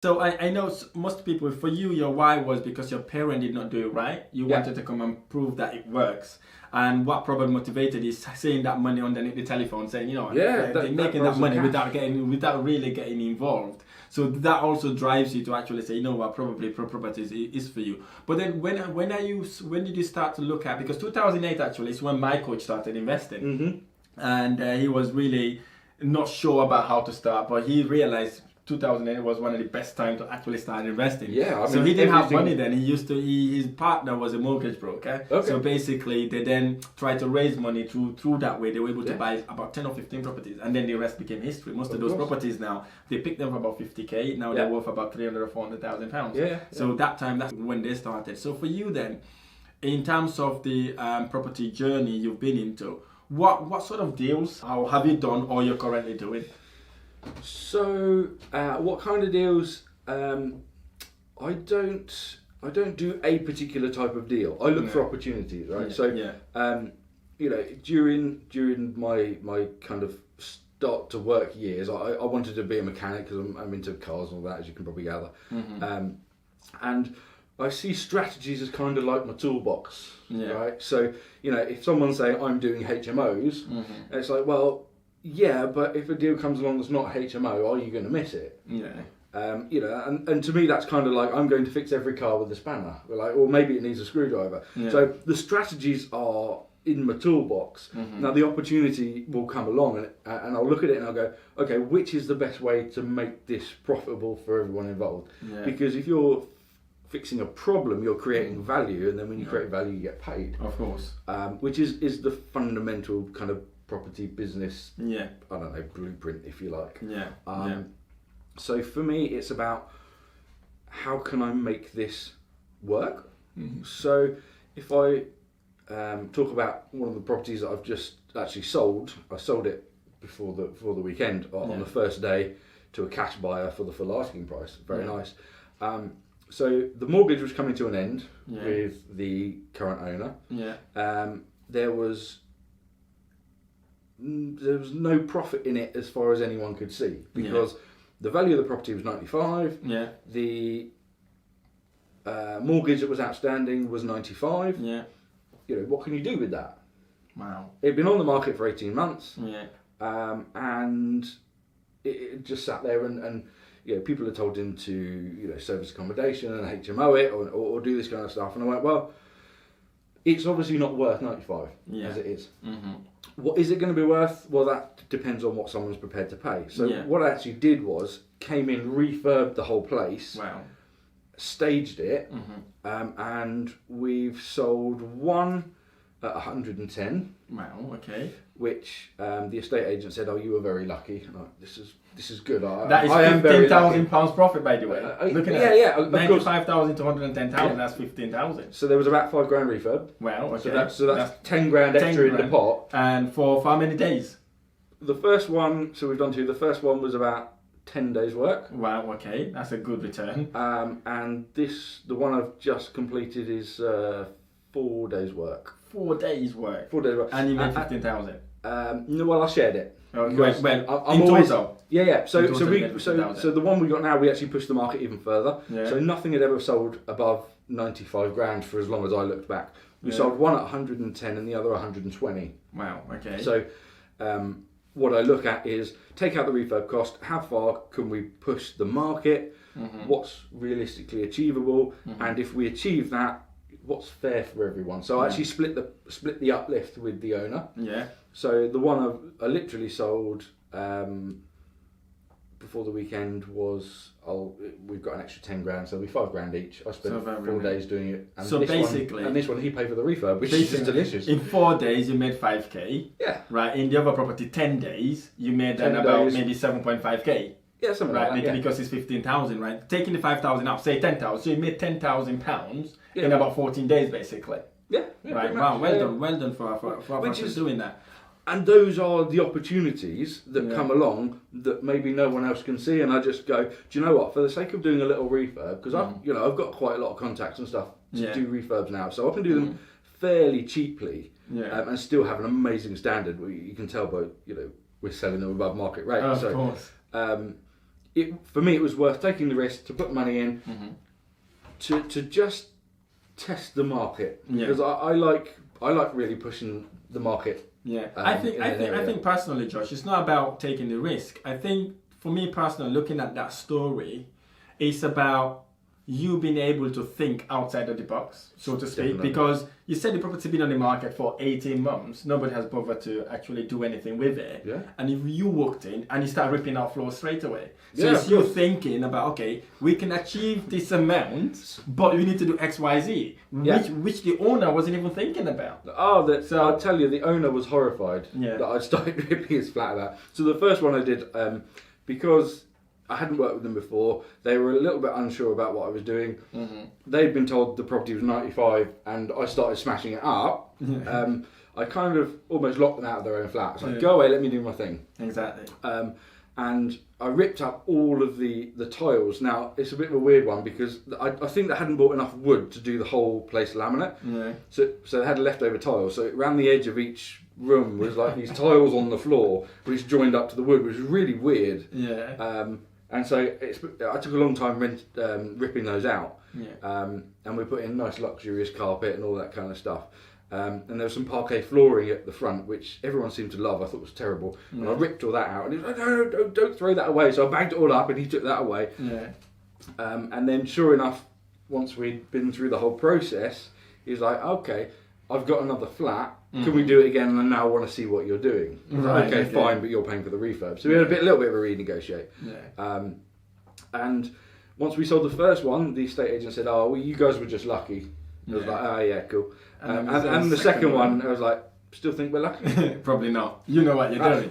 So I know most people, for you, your why was because your parent did not do it right. You wanted to come and prove that it works. And what probably motivated is seeing that money underneath the telephone, saying, they're making that money without really getting involved. So that also drives you to actually say, probably properties is for you. But then when did you start to look at, because 2008 actually is when my coach started investing. Mm-hmm. And he was really not sure about how to start, but he realized 2008 was one of the best times to actually start investing. Yeah, so he didn't have money then. His partner was a mortgage broker. Okay. So basically, they then tried to raise money through that way. They were able to buy about 10 or 15 properties, and then the rest became history. Most of those properties now, they picked them for about 50k. Now they're worth about 300 or 400,000 pounds. So that's when they started. So for you then, in terms of the property journey you've been into, what sort of deals have you done or you're currently doing? So, what kind of deals? I don't do a particular type of deal. I look for opportunities, right? During my kind of start to work years, I wanted to be a mechanic because I'm into cars and all that, as you can probably gather. Mm-hmm. And I see strategies as kind of like my toolbox, right? So, if someone's saying I'm doing HMOs, it's like, well, yeah, but if a deal comes along that's not HMO, are you going to miss it? Yeah. And to me that's kind of like I'm going to fix every car with a spanner, or maybe it needs a screwdriver. Yeah. So the strategies are in my toolbox. Mm-hmm. Now the opportunity will come along, and I'll look at it and I'll go, okay, which is the best way to make this profitable for everyone involved? Yeah. Because if you're fixing a problem, you're creating value, and then when you create value, you get paid. Of course. Which is the fundamental kind of property business, I don't know, blueprint, if you like. So for me, it's about how can I make this work? Mm-hmm. So if I talk about one of the properties that I've just actually sold, I sold it before the weekend on the first day to a cash buyer for the full asking price. Very nice. So the mortgage was coming to an end with the current owner. There was no profit in it as far as anyone could see, because the value of the property was 95. The mortgage that was outstanding was 95. What can you do with that? Wow. It'd been on the market for 18 months. And it just sat there, and people had told him to service accommodation and HMO it or do this kind of stuff, and I went, well, it's obviously not worth 95 as it is. Mm-hmm. What is it going to be worth? Well, that depends on what someone's prepared to pay. So what I actually did was came in, refurbed the whole place, staged it, and we've sold one at 110. Wow, okay. Which the estate agent said, "Oh, you were very lucky. Oh, this is good. That is £15,000 profit, by the way. Looking at 95,000 to 110,000. That's 15,000. So there was about £5 grand refurb. Wow, okay. So that's 10 grand extra in the pot. And for how many days? The first one, so we've done two. The first one was about 10 days work. Wow, okay, that's a good return. And the one I've just completed is 4 days work. 4 days work. 4 days work. And you made 15,000. No, well, I shared it. Okay. I'm always total. Yeah. So the one we got now, we actually pushed the market even further. Yeah. So nothing had ever sold above 95 grand for as long as I looked back. We sold one at 110 and the other 120. Wow. Okay. So what I look at is take out the refurb cost. How far can we push the market? Mm-hmm. What's realistically achievable? Mm-hmm. And if we achieve that, what's fair for everyone? So I actually split the uplift with the owner. Yeah. So the one I literally sold before the weekend was we've got an extra 10 grand, so it'll be 5 grand each. I spent 4 days doing it. And so basically, this one he paid for the refurb, which is just delicious. In 4 days you made 5k. Yeah. Right. In the other property, 10 days you made then about maybe 7.5k. Yeah, something like that. Because it's 15,000, right? Taking the 5,000 up, say 10,000, so you made £10,000 in about 14 days, basically. Yeah. Right. Wow. Well done for doing that. And those are the opportunities that come along that maybe no one else can see. And I just go, do you know what? For the sake of doing a little refurb, because I've got quite a lot of contacts and stuff to do refurbs now, so I can do them fairly cheaply and still have an amazing standard. You can tell by we're selling them above market rate. Of course. for me, it was worth taking the risk to put money in to just test the market because I like really pushing the market. Yeah, I think personally, Josh, it's not about taking the risk. I think for me personally, looking at that story, it's about you being able to think outside of the box, so to speak, definitely. Because you said the property been on the market for 18 months, nobody has bothered to actually do anything with it. Yeah. And if you walked in and you start ripping out floors straight away, so it's you thinking about, okay, we can achieve this amount, but we need to do X, Y, Z, which the owner wasn't even thinking about. Oh, so I'll tell you, the owner was horrified that I started ripping his flat out. So the first one I did, because I hadn't worked with them before. They were a little bit unsure about what I was doing. They'd been told the property was 95 and I started smashing it up. I kind of almost locked them out of their own flat. It's like, go away, let me do my thing. Exactly. And I ripped up all of the tiles. Now, it's a bit of a weird one because I think they hadn't bought enough wood to do the whole place laminate. Yeah. So they had leftover tiles. So around the edge of each room was like these tiles on the floor which joined up to the wood, which was really weird. Yeah. And so I took a long time ripping those out. Yeah. And we put in nice luxurious carpet and all that kind of stuff. And there was some parquet flooring at the front, which everyone seemed to love. I thought was terrible. And I ripped all that out. And he was like, no, don't throw that away. So I bagged it all up and he took that away. Yeah. And then sure enough, once we'd been through the whole process, he was like, okay, I've got another flat. Can we do it again? And now I want to see what you're doing. Right, okay, fine, but you're paying for the refurb. So we had a little bit of a renegotiate. Yeah. And once we sold the first one, the estate agent said, "Oh, well, you guys were just lucky." I was like, "Oh yeah, cool." And the second one, I was like, "Still think we're lucky?" Probably not. You know what you're doing.